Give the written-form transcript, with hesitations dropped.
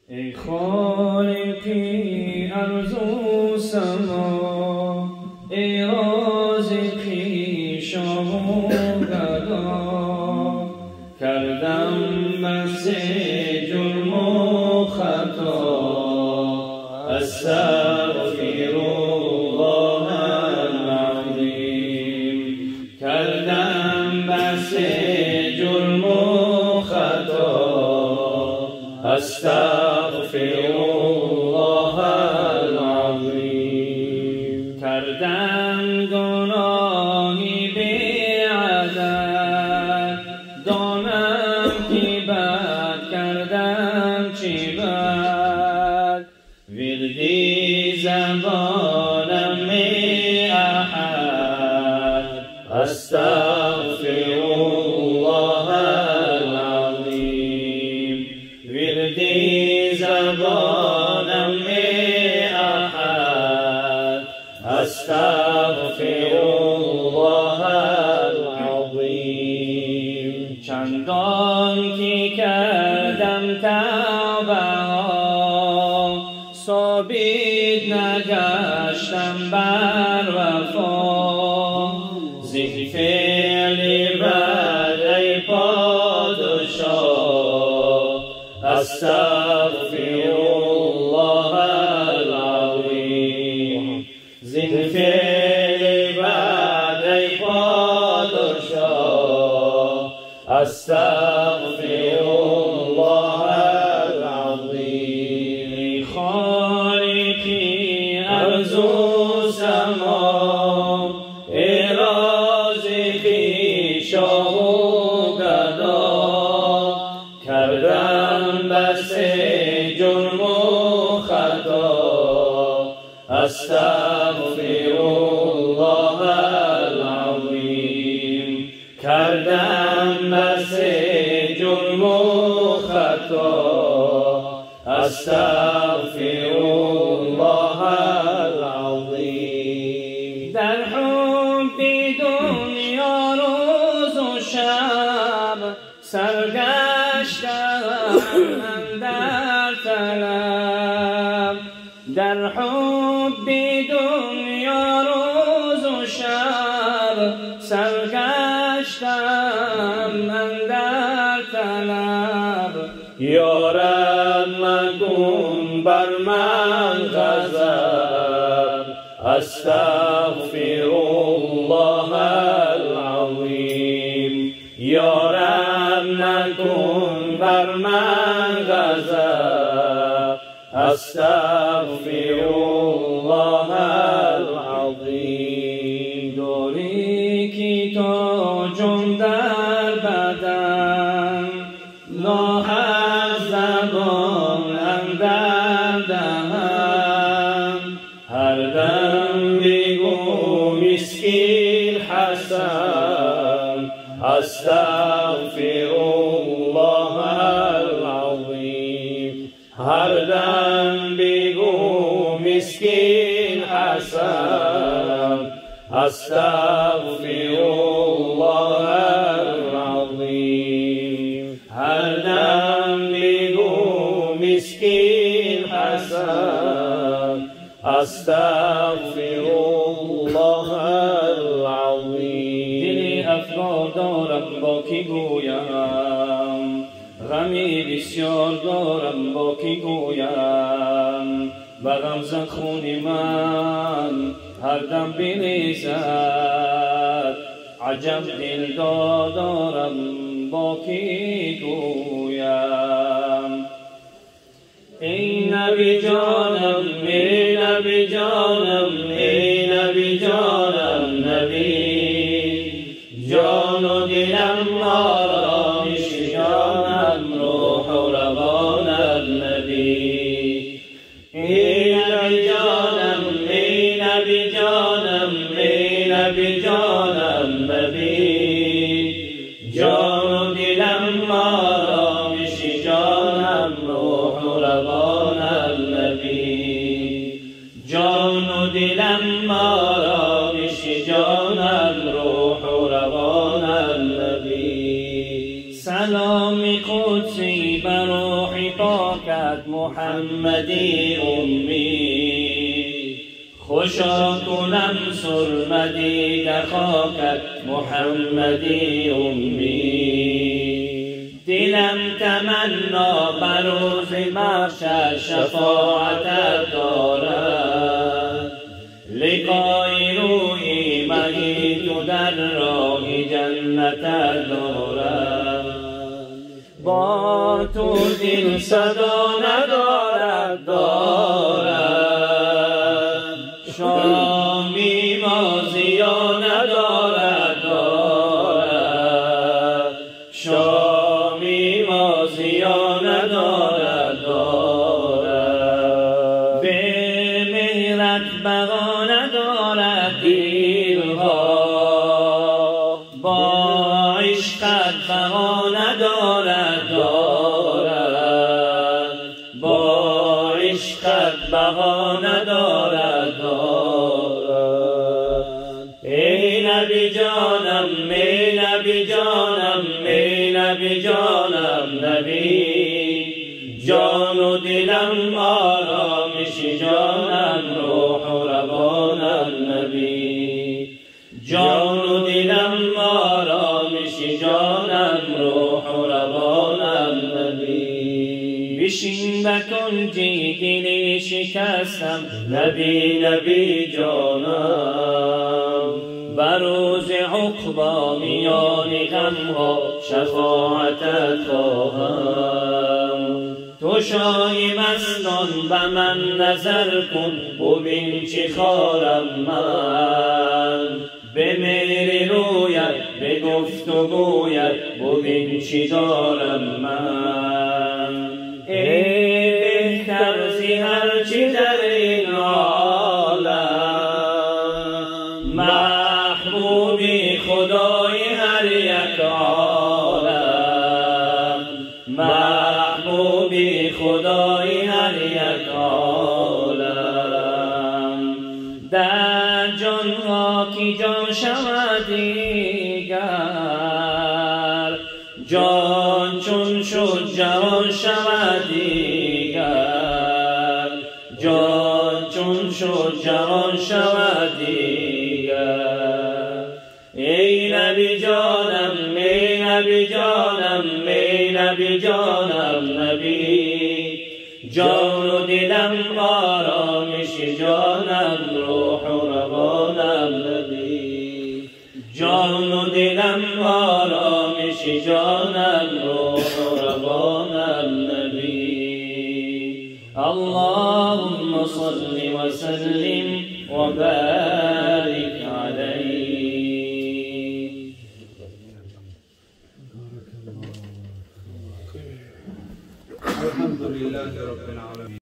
ای خالقی ارض و سما، ای رازقی شاه و گدا، کردم بس جرم و خطا، استغفر الله العظیم. کردم بس جرم و خطا، استغفر الله العظیم. کردم گناهی بی عدد، دانم که بد کردم چی بد، وردی زبانم می احد، استغفر الله العظیم. وردی زبانم می احد، استغفر الله العظیم. چندان که کردم توبه ها، ثابت نگشتم بر وفا، زین فعل بد ای پادشاه، استغفر الله العظیم. زین فعل بد ای پادشاه، استغفر الله العظیم. ای خالقی ارض و سما، ای رازقی شاه و گدا، کردم بس جرم و خطا، استغفر الله العظیم. کردم بس جرم و خطا، استغفر الله العظیم. در حب دنیا روز و شب، سرگشتم اندر طلب. در حب دنیا روز و شب، سرگشتم اندر طلب. یا رب مکن بر من غضب، استغفر الله العظیم. یا رب مکن بر من غضب، استغفر الله العظیم. داری که تاجم در بدن، ناحق زبان اندر دهن، هر دم بگو مسکین حسن، استغفر الله العظیم. هر دم بگو مسکین حسن، استغفر الله العظیم. هر دم بگو مسکین حسن، استغفر الله العظیم. دلی افگار دارم با کی گویم، غمی بسیار دارم با کی گویم، و غم خون من هر دم بریزد، عجب دل دارم با کی گویم. ای نبی جانم، ای نبی جانم، ای نبی جانم، نبی جان و دلم آرامش جانم، روح و روانم نبی. ای نبی جانم، ای نبی جانم، ای نبی جانم، نبی جان و دلم آرامش جانم، روح و روانم نبی. جان و دلم آرامش جانم، روح و روانم نبی. سلام قدسی بر روح پاکت محمدی امی، خوشا کنم سرمدی در خاکت محمدی امی. دلم تمنا بر روز محشر شفاعتت دارد، لقای روی مهی تو در راه جنتت دارد. با تو دل صدا ندارد شامی مازیا ندارد شامی مازیا ندارد به مهرت بقا ندارد دیرها، با عشقت بقا ندارد با عشقت بقا ندارد ای نبی جانم ای نبی جانم ای نبی جانم نبی، جان و دلم آرامش جانم روح و روانم نبی، جان و دلم آرامش جانم روح و روانم نبی. بشین و کنجی دلی شکستم نبی نبی جانم، بر روز عقبی میان غمها شفاعتت خواهم. تو شای مستان به من نظر کن ببین چه خارم من، به مهر رویت به گفت و گویت ببین چی دارم من. ای بهتر زی هرچی در این عالم، محبوبی خدای هر یک عالم، محبوبی خدای هر یک عالم. در جان ها کی جان شود دیگر، جان چون شد جهان شود دیگر، جان چون شد جهان شود دیگر. ای نبی جانم ای نبی جانم ای نبی جانم نبی، جان و دلم آرامش جانم روح و روانم نبی، جان و دلم آرامش جانم روح و روانم نبی. اللهم صل وسلم وبارك عليه. الحمد لله رب العالمين.